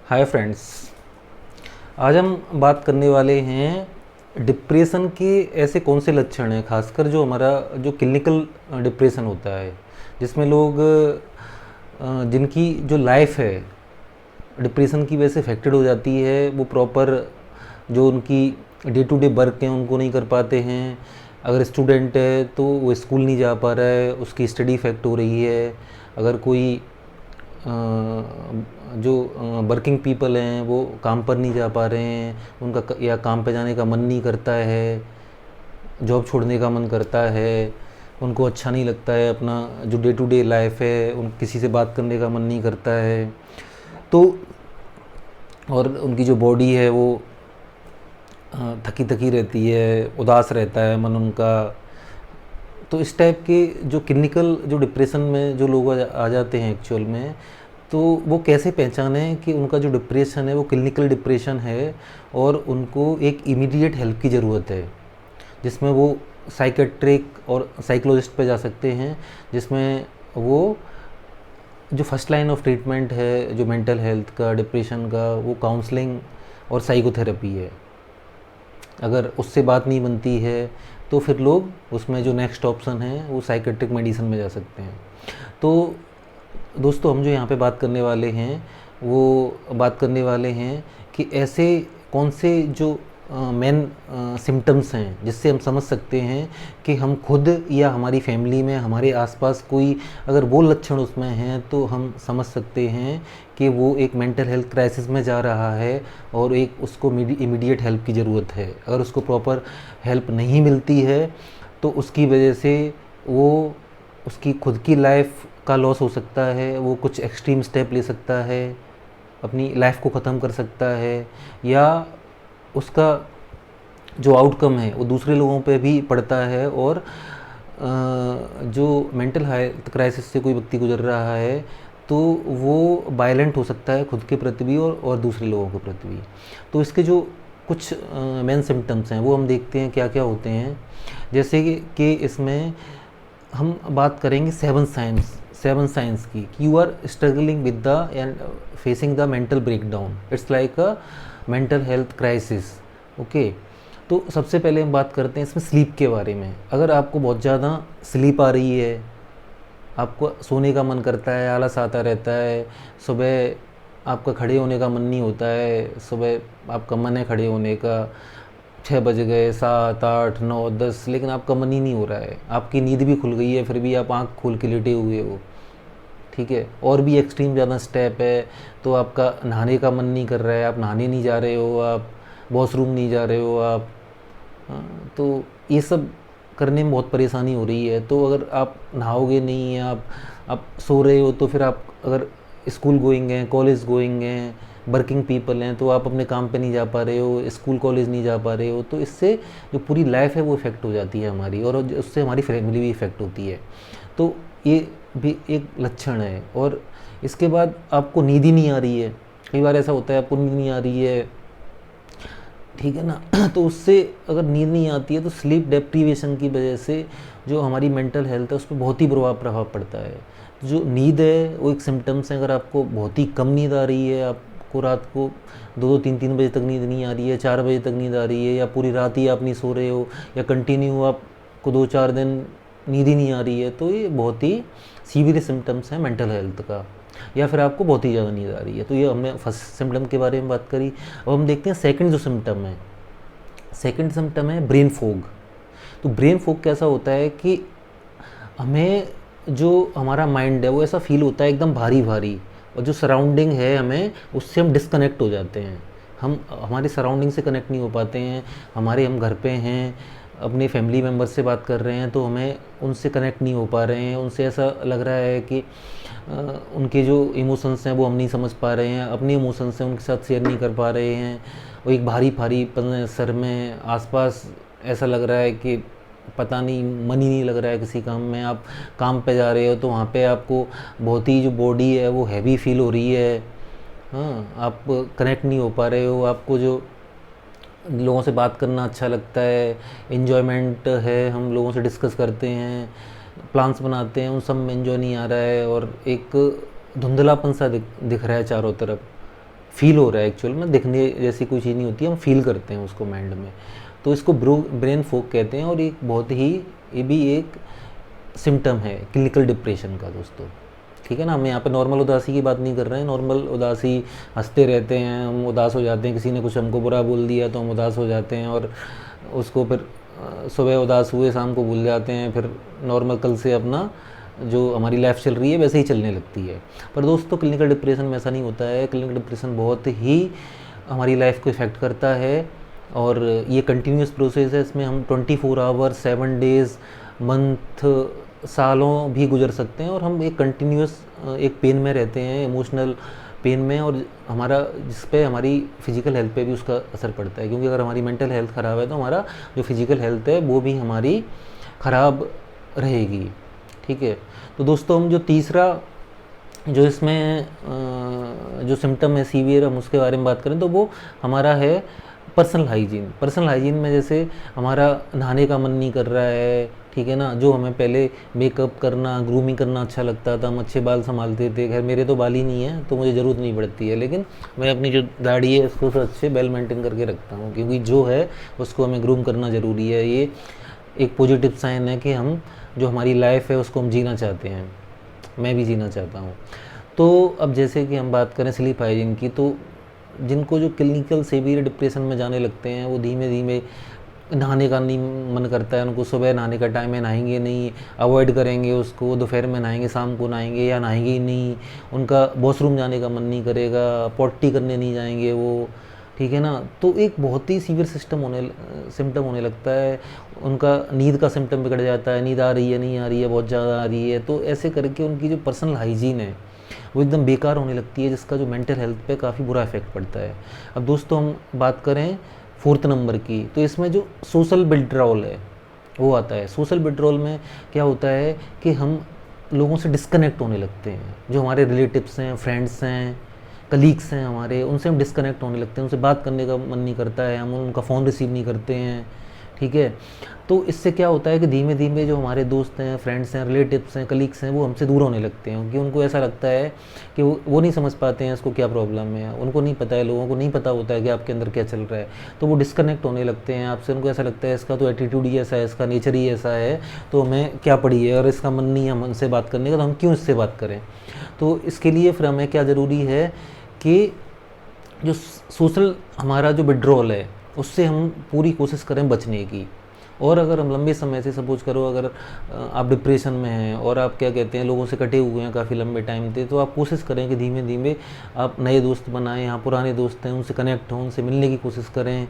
Hi friends. आज हम बात करने वाले हैं डिप्रेशन के ऐसे कौन से लक्षण हैं, खासकर जो हमारा जो क्लिनिकल डिप्रेशन होता है, जिसमें लोग जिनकी जो लाइफ है डिप्रेशन की वजह से अफेक्टेड हो जाती है। वो प्रॉपर जो उनकी डे टू डे वर्क हैं उनको नहीं कर पाते हैं। अगर स्टूडेंट है तो वो स्कूल नहीं जा पा रहा है, उसकी स्टडी इफेक्ट हो रही है। अगर कोई जो वर्किंग पीपल हैं वो काम पर नहीं जा पा रहे हैं, उनका या काम पे जाने का मन नहीं करता है, जॉब छोड़ने का मन करता है, उनको अच्छा नहीं लगता है, अपना जो डे टू डे लाइफ है उन किसी से बात करने का मन नहीं करता है। तो और उनकी जो बॉडी है वो थकी थकी रहती है, उदास रहता है मन उनका। तो इस टाइप के जो क्लिनिकल जो डिप्रेशन में जो लोग आ जाते हैं एक्चुअल में, तो वो कैसे पहचानें कि उनका जो डिप्रेशन है वो क्लिनिकल डिप्रेशन है और उनको एक इमीडिएट हेल्प की ज़रूरत है, जिसमें वो साइकेट्रिक और साइकोलॉजिस्ट पे जा सकते हैं, जिसमें वो जो फर्स्ट लाइन ऑफ ट्रीटमेंट है जो मेंटल हेल्थ का डिप्रेशन का वो काउंसलिंग और साइकोथेरेपी है। अगर उससे बात नहीं बनती है तो फिर लोग उसमें जो नेक्स्ट ऑप्शन है वो साइकेट्रिक मेडिसिन में जा सकते हैं। तो दोस्तों, हम जो यहाँ पे बात करने वाले हैं वो बात करने वाले हैं कि ऐसे कौन से जो मेन सिम्टम्स हैं जिससे हम समझ सकते हैं कि हम खुद या हमारी फैमिली में हमारे आसपास कोई अगर वो लक्षण उसमें हैं तो हम समझ सकते हैं कि वो एक मेंटल हेल्थ क्राइसिस में जा रहा है और एक उसको इमीडिएट हेल्प की ज़रूरत है। अगर उसको प्रॉपर हेल्प नहीं मिलती है तो उसकी वजह से वो उसकी खुद की लाइफ का लॉस हो सकता है, वो कुछ एक्सट्रीम स्टेप ले सकता है, अपनी लाइफ को ख़त्म कर सकता है, या उसका जो आउटकम है वो दूसरे लोगों पे भी पड़ता है। और जो मेंटल हेल्थ क्राइसिस से कोई व्यक्ति गुजर रहा है तो वो वायलेंट हो सकता है खुद के प्रति भी और दूसरे लोगों के प्रति भी। तो इसके जो कुछ मेन सिम्टम्स हैं वो हम देखते हैं क्या क्या होते हैं। जैसे कि इसमें हम बात करेंगे सेवन साइंस की, कि you are struggling with the and facing the mental breakdown, it's like a mental health crisis. Okay, तो सबसे पहले हम बात करते हैं इसमें स्लीप के बारे में। अगर आपको बहुत ज़्यादा स्लीप आ रही है, आपको सोने का मन करता है, आलस आता रहता है, सुबह आपका खड़े होने का मन नहीं होता है, सुबह आपका मन है खड़े होने का, 6 बज गए, 7, 8, 9, 10, लेकिन आपका मन ही नहीं हो रहा है, आपकी नींद भी खुल गई है फिर भी आप आँख खोल के लेटे हुए हो, ठीक है। और भी एक्सट्रीम ज़्यादा स्टेप है तो आपका नहाने का मन नहीं कर रहा है, आप नहाने नहीं जा रहे हो, आप वॉशरूम नहीं जा रहे हो आप, तो ये सब करने में बहुत परेशानी हो रही है। तो अगर आप नहाओगे नहीं, आप सो रहे हो, तो फिर आप अगर स्कूल गोइंग हैं, कॉलेज गोइंग हैं, वर्किंग पीपल हैं, तो आप अपने काम पे नहीं जा पा रहे हो, स्कूल कॉलेज नहीं जा पा रहे हो, तो इससे जो पूरी लाइफ है वो इफ़ेक्ट हो जाती है हमारी, और उससे हमारी फैमिली भी इफ़ेक्ट होती है। तो ये भी एक लक्षण है। और इसके बाद आपको नींद ही नहीं आ रही है, कई बार ऐसा होता है आपको नींद नहीं आ रही है, ठीक है ना। तो उससे अगर नींद नहीं आती है तो स्लीप डेप्रीवेशन की वजह से जो हमारी मेंटल हेल्थ है उस पर बहुत ही प्रभाव पड़ता है। जो नींद है वो एक सिम्टम्स है। अगर आपको बहुत ही कम नींद आ रही है, आपको रात को 2-2, 3-3 बजे तक नींद नहीं आ रही है, 4 बजे तक नींद आ रही है, या पूरी रात ही आप नहीं सो रहे हो, या कंटिन्यू आपको 2-4 दिन नींद ही नहीं आ रही है, तो ये बहुत ही सीवियर सिम्टम्स हैं मेंटल हेल्थ का। या फिर आपको बहुत ही ज़्यादा नींद आ रही है। तो ये हमने फर्स्ट सिम्टम के बारे में बात करी। अब हम देखते हैं सेकंड जो सिम्टम है। सेकंड सिम्टम है ब्रेन फॉग। तो ब्रेन फॉग कैसा होता है कि हमें जो हमारा माइंड है वो ऐसा फील होता है एकदम भारी भारी, और जो सराउंडिंग है हमें उससे हम डिस्कनेक्ट हो जाते हैं, हम हमारे सराउंडिंग से कनेक्ट नहीं हो पाते हैं। हम घर पे हैं, अपने फैमिली मेम्बर से बात कर रहे हैं तो हमें उनसे कनेक्ट नहीं हो पा रहे हैं, उनसे ऐसा लग रहा है कि उनके जो इमोशंस हैं वो हम नहीं समझ पा रहे हैं, अपने इमोशंस हैं उनके साथ शेयर नहीं कर पा रहे हैं। और एक भारी भारीपन सर में, आसपास ऐसा लग रहा है कि पता नहीं, मन ही नहीं लग रहा है किसी काम में। आप काम पे जा रहे हो तो वहाँ पे आपको बहुत ही जो बॉडी है वो हैवी फील हो रही है, हाँ, आप कनेक्ट नहीं हो पा रहे हो, आपको जो लोगों से बात करना अच्छा लगता है, इन्जॉयमेंट है, हम लोगों से डिस्कस करते हैं, प्लान्स बनाते हैं, उन सब में एंजॉय नहीं आ रहा है, और एक धुंधलापन सा दिख रहा है चारों तरफ। फील हो रहा है एक्चुअल में, दिखने जैसी कोई चीज़ नहीं होती है, हम फील करते हैं उसको माइंड में। तो इसको ब्रेन फॉग कहते हैं, और एक बहुत ही, ये भी एक सिम्टम है क्लिनिकल डिप्रेशन का दोस्तों। ठीक है ना, हम यहाँ पे नॉर्मल उदासी की बात नहीं कर रहे हैं। नॉर्मल उदासी हंसते रहते हैं, हम उदास हो जाते हैं, किसी ने कुछ हमको बुरा बोल दिया तो हम उदास हो जाते हैं, और उसको फिर सुबह उदास हुए शाम को भूल जाते हैं, फिर नॉर्मल कल से अपना जो हमारी लाइफ चल रही है वैसे ही चलने लगती है। पर दोस्तों क्लिनिकल डिप्रेशन में ऐसा नहीं होता है। क्लिनिकल डिप्रेशन बहुत ही हमारी लाइफ को इफ़ेक्ट करता है, और ये कंटिन्यूस प्रोसेस है। इसमें हम 24 आवर 7 डेज़ मंथ सालों भी गुजर सकते हैं, और हम एक कंटिन्यूस एक पेन में रहते हैं, इमोशनल पेन में, और हमारा जिस पे हमारी फिजिकल हेल्थ पे भी उसका असर पड़ता है। क्योंकि अगर हमारी मेंटल हेल्थ ख़राब है तो हमारा जो फिजिकल हेल्थ है वो भी हमारी ख़राब रहेगी। ठीक है, तो दोस्तों हम जो तीसरा जो इसमें जो सिम्टम है सीवियर, हम उसके बारे में बात करें तो वो हमारा है पर्सनल हाइजीन। पर्सनल हाइजीन में जैसे हमारा नहाने का मन नहीं कर रहा है, ठीक है ना, जो हमें पहले मेकअप करना, ग्रूमिंग करना अच्छा लगता था, हम अच्छे बाल संभालते थे। खैर मेरे तो बाल ही नहीं है तो मुझे ज़रूरत नहीं पड़ती है, लेकिन मैं अपनी जो दाढ़ी है उसको अच्छे वेल मेंटेन करके रखता हूँ, क्योंकि जो है उसको हमें ग्रूम करना ज़रूरी है। ये एक पॉजिटिव साइन है कि हम जो हमारी लाइफ है उसको हम जीना चाहते हैं, मैं भी जीना चाहता हूँ। तो अब जैसे कि हम बात करें स्लीप हाइजीन की, तो जिनको जो क्लिनिकल सीवियर डिप्रेशन में जाने लगते हैं वो धीमे धीमे नहाने का नहीं मन करता है उनको। सुबह नहाने का टाइम है, नहाएंगे नहीं, अवॉइड करेंगे उसको, दोपहर में नहाएंगे, शाम को नहाएंगे या नहाएंगे ही नहीं। उनका वॉशरूम जाने का मन नहीं करेगा, पॉटी करने नहीं जाएंगे वो, ठीक है ना। तो एक बहुत ही सीवियर सिम्टम होने लगता है। उनका नींद का सिम्टम बिगड़ जाता है, नींद आ रही है, नहीं आ रही है, बहुत ज़्यादा आ रही है। तो ऐसे करके उनकी जो पर्सनल हाइजीन है वो एकदम बेकार होने लगती है, जिसका जो मेंटल हेल्थ पे काफ़ी बुरा इफेक्ट पड़ता है। अब दोस्तों हम बात करें 4th नंबर की, तो इसमें जो सोशल विड्रॉल है वो आता है। सोशल विड्रॉल में क्या होता है कि हम लोगों से डिस्कनेक्ट होने लगते हैं। जो हमारे रिलेटिव्स हैं, फ्रेंड्स हैं, कलीग्स हैं हमारे, उनसे हम डिस्कनेक्ट होने लगते हैं, उनसे बात करने का मन नहीं करता है, हम उनका फ़ोन रिसीव नहीं करते हैं, ठीक है। तो इससे क्या होता है कि धीमे धीमे जो हमारे दोस्त हैं, फ्रेंड्स हैं, रिलेटिव्स हैं, कलीग्स हैं, वो हमसे दूर होने लगते हैं, क्योंकि उनको ऐसा लगता है कि वो नहीं समझ पाते हैं इसको क्या प्रॉब्लम है। उनको नहीं पता है, लोगों को नहीं पता होता है कि आपके अंदर क्या चल रहा है, तो वो डिस्कनेक्ट होने लगते हैं आपसे। उनको ऐसा लगता है इसका तो एटीट्यूड ही ऐसा है, इसका नेचर ही ऐसा है, तो हमें क्या पड़ी है, और इसका मन नहीं है हमसे बात करने का, तो हम क्यों इससे बात करें। तो इसके लिए फिर हमें क्या ज़रूरी है कि जो सोशल हमारा जो विड्रॉल है उससे हम पूरी कोशिश करें बचने की। और अगर हम लंबे समय से सपोज करो, अगर आप डिप्रेशन में हैं और आप क्या कहते हैं लोगों से कटे हुए हैं काफ़ी लंबे टाइम से, तो आप कोशिश करें कि धीमे धीमे आप नए दोस्त बनाएं। यहाँ पुराने दोस्त हैं उनसे कनेक्ट हों, उनसे मिलने की कोशिश करें,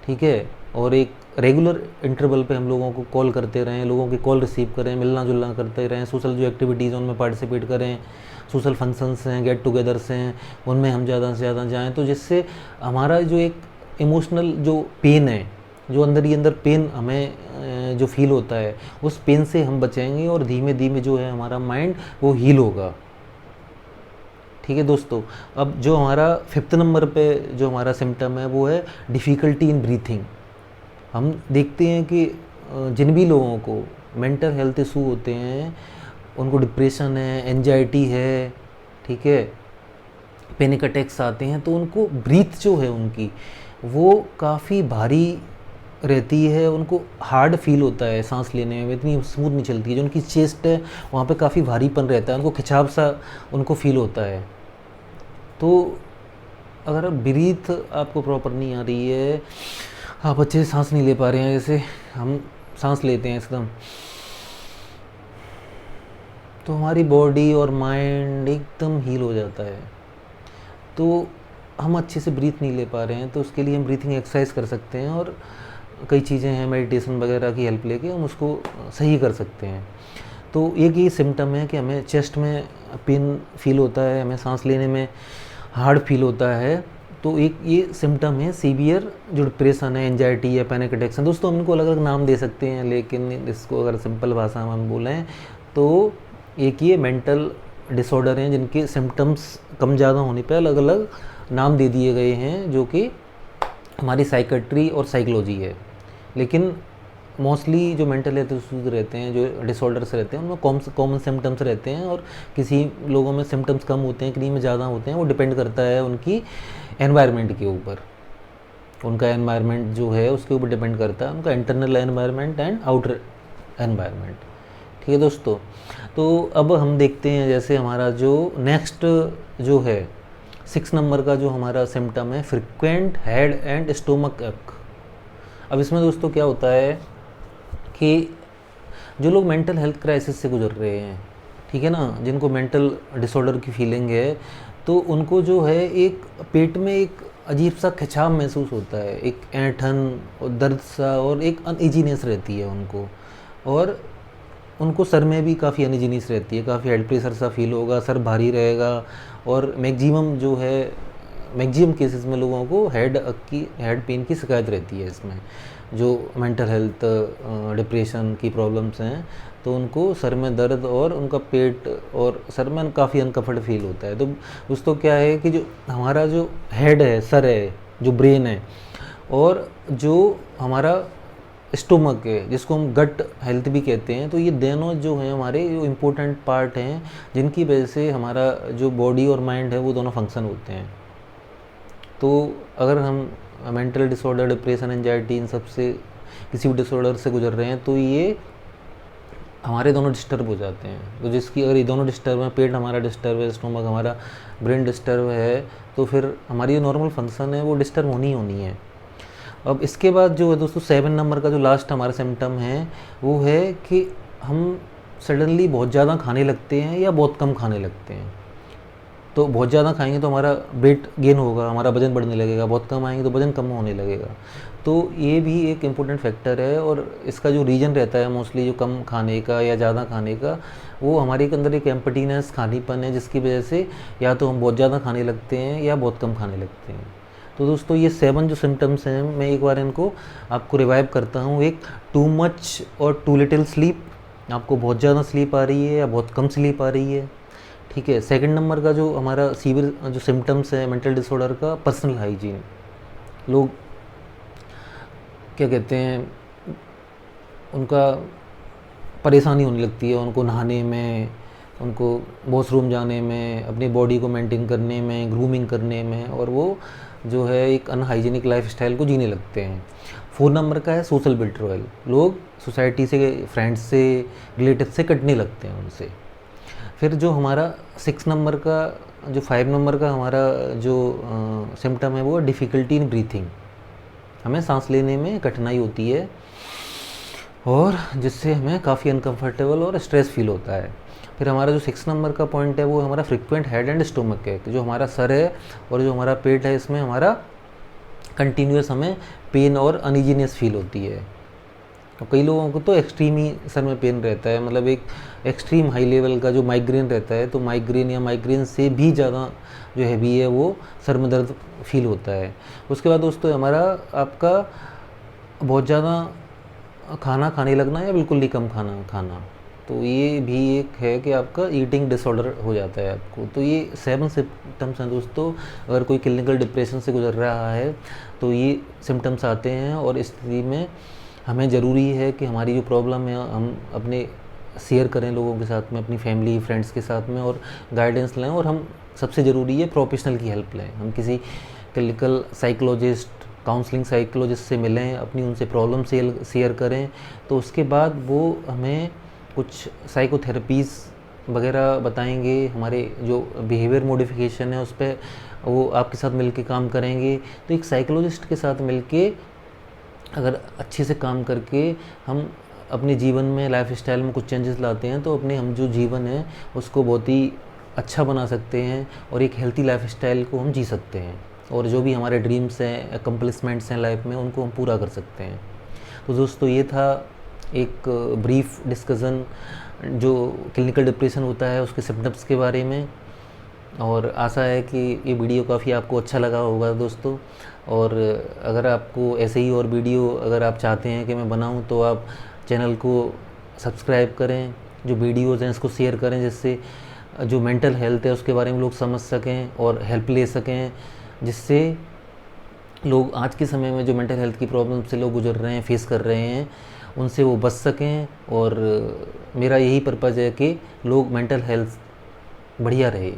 ठीक है। और एक रेगुलर इंटरवल पे हम लोगों को कॉल करते रहें, लोगों की कॉल रिसीव करें, मिलना जुलना करते रहें, सोशल जो एक्टिविटीज़ हैं उनमें पार्टिसिपेट करें, सोशल फंक्शंस हैं, गेट टुगेदर्स हैं, उनमें हम ज़्यादा से ज़्यादा जाएँ। तो जिससे हमारा जो एक इमोशनल जो पेन है, जो अंदर ही अंदर पेन हमें जो फील होता है, उस पेन से हम बचेंगे और धीमे धीमे जो है हमारा माइंड वो हील होगा, ठीक है दोस्तों। अब जो हमारा 5th नंबर पे जो हमारा सिम्टम है वो है डिफ़िकल्टी इन ब्रीथिंग। हम देखते हैं कि जिन भी लोगों को मेंटल हेल्थ इशू होते हैं, उनको डिप्रेशन है, एंजाइटी है, ठीक है, पैनिक अटैक्स आते हैं, तो उनको ब्रीथ जो है उनकी वो काफ़ी भारी रहती है, उनको हार्ड फील होता है, सांस लेने में इतनी स्मूथ नहीं चलती है। जो उनकी चेस्ट है वहाँ पे काफ़ी भारीपन रहता है, उनको खिंचाव सा उनको फील होता है। तो अगर ब्रीथ आपको प्रॉपर नहीं आ रही है, आप अच्छे से सांस नहीं ले पा रहे हैं, जैसे हम सांस लेते हैं एकदम, तो हमारी बॉडी और माइंड एकदम हील हो जाता है। तो हम अच्छे से ब्रीथ नहीं ले पा रहे हैं, तो उसके लिए हम ब्रीथिंग एक्सरसाइज कर सकते हैं, और कई चीज़ें हैं मेडिटेशन वगैरह की हेल्प लेके हम उसको सही कर सकते हैं। तो एक ये सिम्टम है कि हमें चेस्ट में पेन फील होता है, हमें सांस लेने में हार्ड फील होता है। तो एक ये सिम्टम है सीवियर जो डिप्रेशन है, एंजाइटी है, पैनिक अटैक्स है। दोस्तों हम इनको अलग अलग नाम दे सकते हैं, लेकिन इसको अगर सिंपल भाषा में हम बोलें तो एक ये मेंटल डिसऑर्डर हैं जिनके सिम्टम्स कम ज़्यादा होने पर अलग अलग नाम दे दिए गए हैं, जो कि हमारी साइकेट्री और साइकोलॉजी है। लेकिन मोस्टली जो मेंटल हेल्थ इश्यूज रहते हैं, जो डिसऑर्डर्स रहते हैं, उनमें कॉमन सिम्टम्स रहते हैं और किसी लोगों में सिम्टम्स कम होते हैं, किसी में ज़्यादा होते हैं। वो डिपेंड करता है उनकी एनवायरनमेंट के ऊपर। उनका एनवायरनमेंट जो है उसके ऊपर डिपेंड करता है, उनका internal environment and outer environment. ठीक है दोस्तों, तो अब हम देखते हैं जैसे हमारा जो नेक्स्ट जो है 6 नंबर का जो हमारा सिम्टम है, फ्रिक्वेंट हेड एंड स्टोमक एक। अब इसमें दोस्तों क्या होता है कि जो लोग मेंटल हेल्थ क्राइसिस से गुजर रहे हैं, ठीक है ना, जिनको मेंटल डिसऑर्डर की फीलिंग है, तो उनको जो है एक पेट में एक अजीब सा खिंचाव महसूस होता है, एक ऐंठन और दर्द सा और एक अनइजीनेस रहती है उनको। और उनको सर में भी काफ़ी अनइजीनेस रहती है, काफ़ी हेड प्रेशर सा फील होगा, सर भारी रहेगा। और मैक्सिमम जो है मैक्सिमम केसेस में लोगों को हेड पेन की शिकायत रहती है। इसमें जो मेंटल हेल्थ डिप्रेशन की प्रॉब्लम्स हैं, तो उनको सर में दर्द और उनका पेट और सर में काफ़ी अनकम्फर्ट फील होता है। तो दोस्तों क्या है कि जो हमारा जो हेड है, सर है, जो ब्रेन है, और जो हमारा स्टोमक है, जिसको हम गट हेल्थ भी कहते हैं, तो ये दोनों जो हैं हमारे जो इम्पोर्टेंट पार्ट हैं, जिनकी वजह से हमारा जो बॉडी और माइंड है वो दोनों फंक्शन होते हैं। तो अगर हम मेंटल डिसऑर्डर, डिप्रेशन, एंजाइटी, इन सब से किसी भी डिसऑर्डर से गुजर रहे हैं, तो ये हमारे दोनों डिस्टर्ब हो जाते हैं। तो जिसकी अगर ये दोनों डिस्टर्ब हैं, पेट हमारा डिस्टर्ब है, स्टोमक हमारा, ब्रेन डिस्टर्ब है, तो फिर हमारी जो नॉर्मल फंक्शन है वो डिस्टर्ब होनी ही होनी है। अब इसके बाद जो है दोस्तों 7 नंबर का जो लास्ट हमारा सिम्टम है, वो है कि हम सडनली बहुत ज़्यादा खाने लगते हैं या बहुत कम खाने लगते हैं। तो बहुत ज़्यादा खाएंगे तो हमारा वेट गेन होगा, हमारा वजन बढ़ने लगेगा, बहुत कम आएंगे तो वजन कम होने लगेगा। तो ये भी एक इम्पोर्टेंट फैक्टर है। और इसका जो रीज़न रहता है मोस्टली जो कम खाने का या ज़्यादा खाने का, वो हमारे के अंदर एक एम्प्टीनेस, खालीपन है, जिसकी वजह से या तो हम बहुत ज़्यादा खाने लगते हैं या बहुत कम खाने लगते हैं। तो दोस्तों ये 7 जो सिम्टम्स हैं, मैं एक बार इनको आपको रिवाइव करता हूँ। एक, टू मच और टू लिटिल स्लीप, आपको बहुत ज़्यादा स्लीप आ रही है या बहुत कम स्लीप आ रही है। ठीक है। सेकंड नंबर का जो हमारा सीवियर जो सिम्टम्स है मेंटल डिसऑर्डर का, पर्सनल हाइजीन। लोग क्या कहते हैं, उनका परेशानी होने लगती है उनको नहाने में, उनको वॉशरूम जाने में, अपनी बॉडी को मेंटेन करने में, ग्रूमिंग करने में, और वो जो है एक अनहाइजीनिक लाइफ स्टाइल को जीने लगते हैं। 4 नंबर का है सोशल विड्रॉयल। लोग सोसाइटी से, फ्रेंड्स से, रिलेटिव से कटने लगते हैं उनसे। फिर जो हमारा 6 नंबर का, जो 5 नंबर का हमारा जो सिम्टम है, वो डिफ़िकल्टी इन ब्रीथिंग। हमें सांस लेने में कठिनाई होती है और जिससे हमें काफ़ी अनकंफर्टेबल और स्ट्रेस फील होता है। फिर हमारा जो 6 नंबर का पॉइंट है, वो हमारा फ्रिक्वेंट हेड एंड स्टोमक है। जो हमारा सर है और जो हमारा पेट है, इसमें हमारा कंटिन्यूस हमें पेन और अनइजीनेस फील होती है। तो कई लोगों को तो एक्सट्रीम ही सर में पेन रहता है, मतलब एक एक्सट्रीम हाई लेवल का जो माइग्रेन रहता है, तो माइग्रेन या माइग्रेन से भी ज़्यादा जो हैवी है वो सर में दर्द फील होता है। उसके बाद दोस्तों हमारा आपका बहुत ज़्यादा खाना खाने लगना या बिल्कुल ही कम खाना खाना, तो ये भी एक है कि आपका ईटिंग डिसऑर्डर हो जाता है आपको। तो ये 7 सिम्टम्स हैं दोस्तों। अगर कोई क्लिनिकल डिप्रेशन से गुजर रहा है तो ये सिम्टम्स आते हैं, और इस स्थिति में हमें ज़रूरी है कि हमारी जो प्रॉब्लम है हम अपने शेयर करें लोगों के साथ में, अपनी फैमिली, फ्रेंड्स के साथ में, और गाइडेंस लें। और हम सबसे ज़रूरी है प्रोफेशनल की हेल्प लें। हम किसी क्लिनिकल साइकोलॉजिस्ट, काउंसलिंग साइकोलॉजिस्ट से मिलें, अपनी उनसे प्रॉब्लम शेयर करें। तो उसके बाद वो हमें कुछ साइकोथेरेपीज़ वगैरह बताएंगे, हमारे जो बिहेवियर मॉडिफिकेशन है उस पर वो आपके साथ मिलके काम करेंगे। तो एक साइकोलॉजिस्ट के साथ मिलके अगर अच्छे से काम करके हम अपने जीवन में, लाइफ स्टाइल में कुछ चेंजेस लाते हैं, तो अपने हम जो जीवन है उसको बहुत ही अच्छा बना सकते हैं और एक हेल्थी लाइफ स्टाइल को हम जी सकते हैं, और जो भी हमारे ड्रीम्स हैं, अकम्पलिशमेंट्स हैं लाइफ में, उनको हम पूरा कर सकते हैं। तो दोस्तों ये था एक ब्रीफ डिस्कशन जो क्लिनिकल डिप्रेशन होता है उसके सिम्टम्स के बारे में, और आशा है कि ये वीडियो काफ़ी आपको अच्छा लगा होगा दोस्तों। और अगर आपको ऐसे ही और वीडियो अगर आप चाहते हैं कि मैं बनाऊं, तो आप चैनल को सब्सक्राइब करें, जो वीडियोज़ हैं इसको शेयर करें, जिससे जो मेंटल हेल्थ है उसके बारे में लोग समझ सकें और हेल्प ले सकें, जिससे लोग आज के समय में जो मेंटल हेल्थ की प्रॉब्लम से लोग गुजर रहे हैं, फेस कर रहे हैं, उनसे वो बच सकें। और मेरा यही पर्पज़ है कि लोग मेंटल हेल्थ बढ़िया रहे।